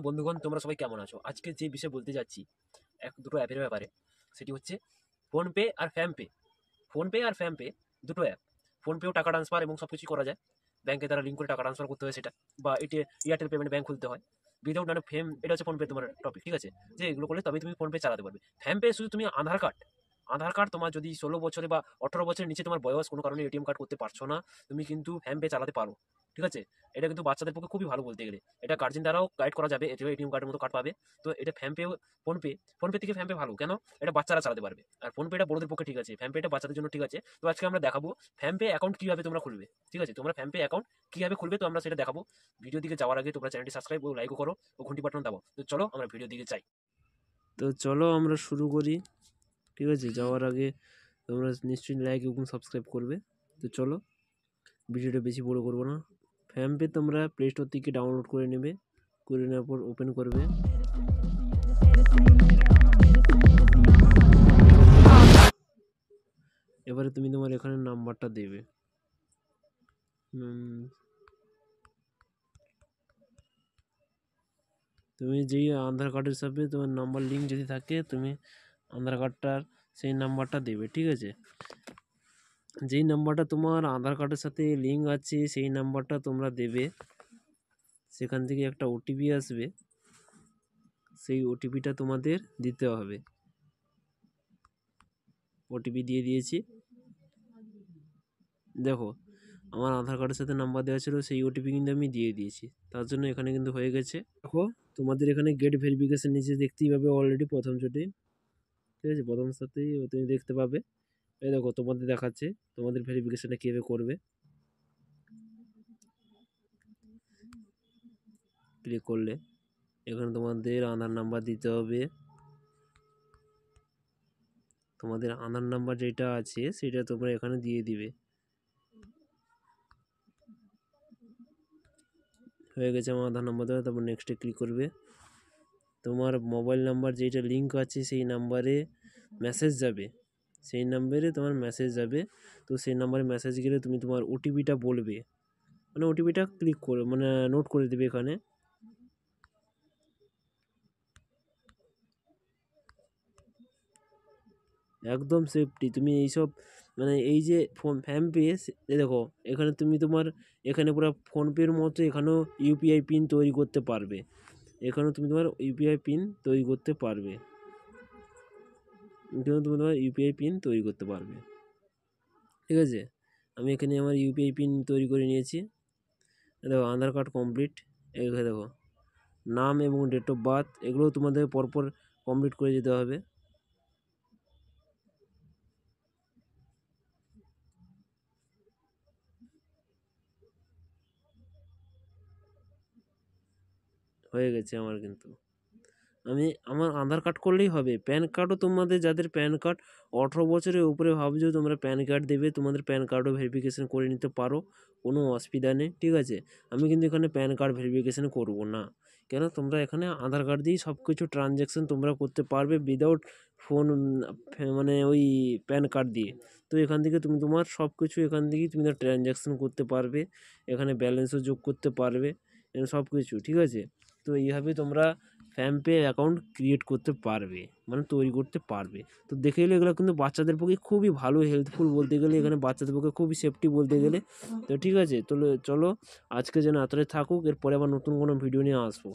বন্ধুগণ, তোমরা সবাই কেমন আছো? আজকে যে বিষয়ে বলতে যাচ্ছি দুটো অ্যাপের ব্যাপারে, সেটি হচ্ছে ফোনপে আর ফ্যামপে। ফোনপে আর ফ্যামপে দুটো অ্যাপ। ফোনপেও টাকা ট্রান্সফার এবং সব কিছুই করা যায়, ব্যাংকে তারা লিঙ্ক করে টাকা ট্রান্সফার করতে হয় সেটা, বা এয়ারটেল পেমেন্ট ব্যাংক খুলতে হয় উইদাউট মানে এটা হচ্ছে ফোনপে তোমার টপিক, ঠিক আছে? যে এগুলো করলে তবে তুমি ফোনপে চালাতে পারবে। ফ্যামপে শুধু তুমি আধার কার্ড তোমার যদি 16 বছরে বা 18 বছরের নিচে তোমার বয়স, কোনো কারণে এটিএম কার্ড করতে পারছো না, তুমি কিন্তু ফ্যামপে চালাতে পারো, ঠিক আছে? এটা কিন্তু বাচ্চাদের পক্ষে খুবই ভালো বলতে গেলে। এটা গার্জেন দ্বারাও গাইড করা যাবে, এটিও এটিএম কার্ডের মতো কার্ড পাবে। তো এটা ফোনপে থেকে ফ্যামপে ভালো কেন? এটা বাচ্চারা চালাতে পারবে, আর ফোনপেটা বড়দের পক্ষে ঠিক আছে, ফ্যামপেটা বাচ্চাদের জন্য ঠিক আছে। তো আজকে আমরা দেখাবো ফ্যামপে অ্যাকাউন্ট কিভাবে তোমরা খুলবে, ঠিক আছে? তোমরা ফ্যামপে অ্যাকাউন্ট কিভাবে খুলবে, তো আমরা সেটা দেখাবো। ভিডিও দিকে যাওয়ার আগে তোমরা চ্যানেলটি সাবস্ক্রাইব ও লাইকও করো ও ঘন্টি বাটন দাও। তো চলো আমরা ভিডিও দিকে যাই। তো চলো আমরা শুরু করি, ঠিক আছে? যাওয়ার আগে তোমরা নিশ্চয়ই লাইক এবং সাবস্ক্রাইব করবে। তো চলো, ভিডিওটা বেশি বড় করবো না। ফ্যামপে তোমরা প্লে স্টোর থেকে ডাউনলোড করে নেবে, করে নেওয়ার পর ওপেন করবে। এবারে তুমি তোমার এখানে নাম্বারটা দেবে। তুমি যেই আধার কার্ডের সাথে তোমার নাম্বার লিঙ্ক যদি থাকে, তুমি আধার কার্ডটার সেই নাম্বারটা দেবে, ঠিক আছে? যেই নাম্বারটা তোমার আধার কার্ডের সাথে লিঙ্ক আছে সেই নাম্বারটা তোমরা দেবে। সেখান থেকে একটা ওটিপি আসবে, সেই ওটিপিটা তোমাদের দিতে হবে। ওটিপি দিয়ে দিয়েছি, দেখো আমার আধার কার্ডের সাথে নাম্বার দেওয়া ছিল, সেই ওটিপি কিন্তু আমি দিয়ে দিয়েছি, তার জন্য এখানে কিন্তু হয়ে গেছে। দেখো তোমাদের এখানে গেট ভেরিফিকেশন নিচে দেখতেই পাবে অলরেডি প্রথম চোটে, ঠিক আছে? প্রথম সাথেই তুমি দেখতে পাবে, এই দেখো তোমাদের দেখাচ্ছে তোমাদের ভেরিফিকেশনটা কীভাবে করবে। ক্লিক করলে এখানে তোমাদের আধার নাম্বার দিতে হবে। তোমাদের আধার নাম্বার যেটা আছে সেটা তোমরা এখানে দিয়ে দিবে। হয়ে গেছে আমার আধার নাম্বার দেওয়া, তারপর নেক্সটে ক্লিক করবে। তোমার মোবাইল নাম্বার যেটা লিঙ্ক আছে সেই নাম্বারে মেসেজ যাবে, সেই নাম্বারে তোমার মেসেজ যাবে। তো সেই নাম্বারে মেসেজ গেলে তুমি তোমার ওটিপিটা বলবে, মানে ওটিপিটা ক্লিক করে মানে নোট করে দেবে এখানে। একদম সেফটি। তুমি এইসব মানে এই যে ফ্যামপে দেখো এখানে তুমি তোমার এখানে পুরো ফোনপের মতো এখানেও ইউপিআই পিন তৈরি করতে পারবে, এখানেও তুমি তোমার ইউপিআই পিন তৈরি করতে পারবে, এখানেও তুমি তোমার ইউপিআই পিন তৈরি করতে পারবে, ঠিক আছে? আমি এখানে আমার ইউপিআই পিন তৈরি করে নিয়েছি। দেখো আধার কার্ড কমপ্লিট, এখানে দেখো নাম এবং ডেট অফ বার্থ, এগুলো তোমাদের পরপর কমপ্লিট করে যেতে হবে। হয়ে গেছে আমার, কিন্তু আমার আধার কার্ড করলেই হবে। প্যান কার্ডও তোমাদের যাদের প্যান কার্ড 18 বছরের উপরে ভাবছো তোমরা প্যান কার্ড দেবে, তোমাদের প্যান কার্ডও ভেরিফিকেশান করে নিতে পারো, কোনো অসুবিধা নেই, ঠিক আছে? আমি কিন্তু এখানে প্যান কার্ড ভেরিফিকেশান করব না, কেন তোমরা এখানে আধার কার্ড দিয়েই সব কিছু ট্রানজ্যাকশান তোমরা করতে পারবে উইদাউট ফোন, মানে ওই প্যান কার্ড দিয়ে। তো এখান থেকে তুমি তোমার সব কিছু এখান থেকেই তুমি ট্রানজ্যাকশান করতে পারবে, এখানে ব্যালেন্সও যোগ করতে পারবে, সব কিছু, ঠিক আছে? তো এইভাবে তোমরা ফ্যামপে অ্যাকাউন্ট ক্রিয়েট করতে পারবে, মানে তৈরি করতে পারবে। তো দেখে গেলে এগুলো কিন্তু বাচ্চাদের পক্ষে খুবই ভালো, হেল্পফুল বলতে গেলে, এখানে বাচ্চাদের পক্ষে খুবই সেফটি বলতে গেলে। তো ঠিক আছে, চলো আজকে যেন এতটাই থাকুক, এরপরে আবার নতুন কোনো ভিডিও নিয়ে আসবো।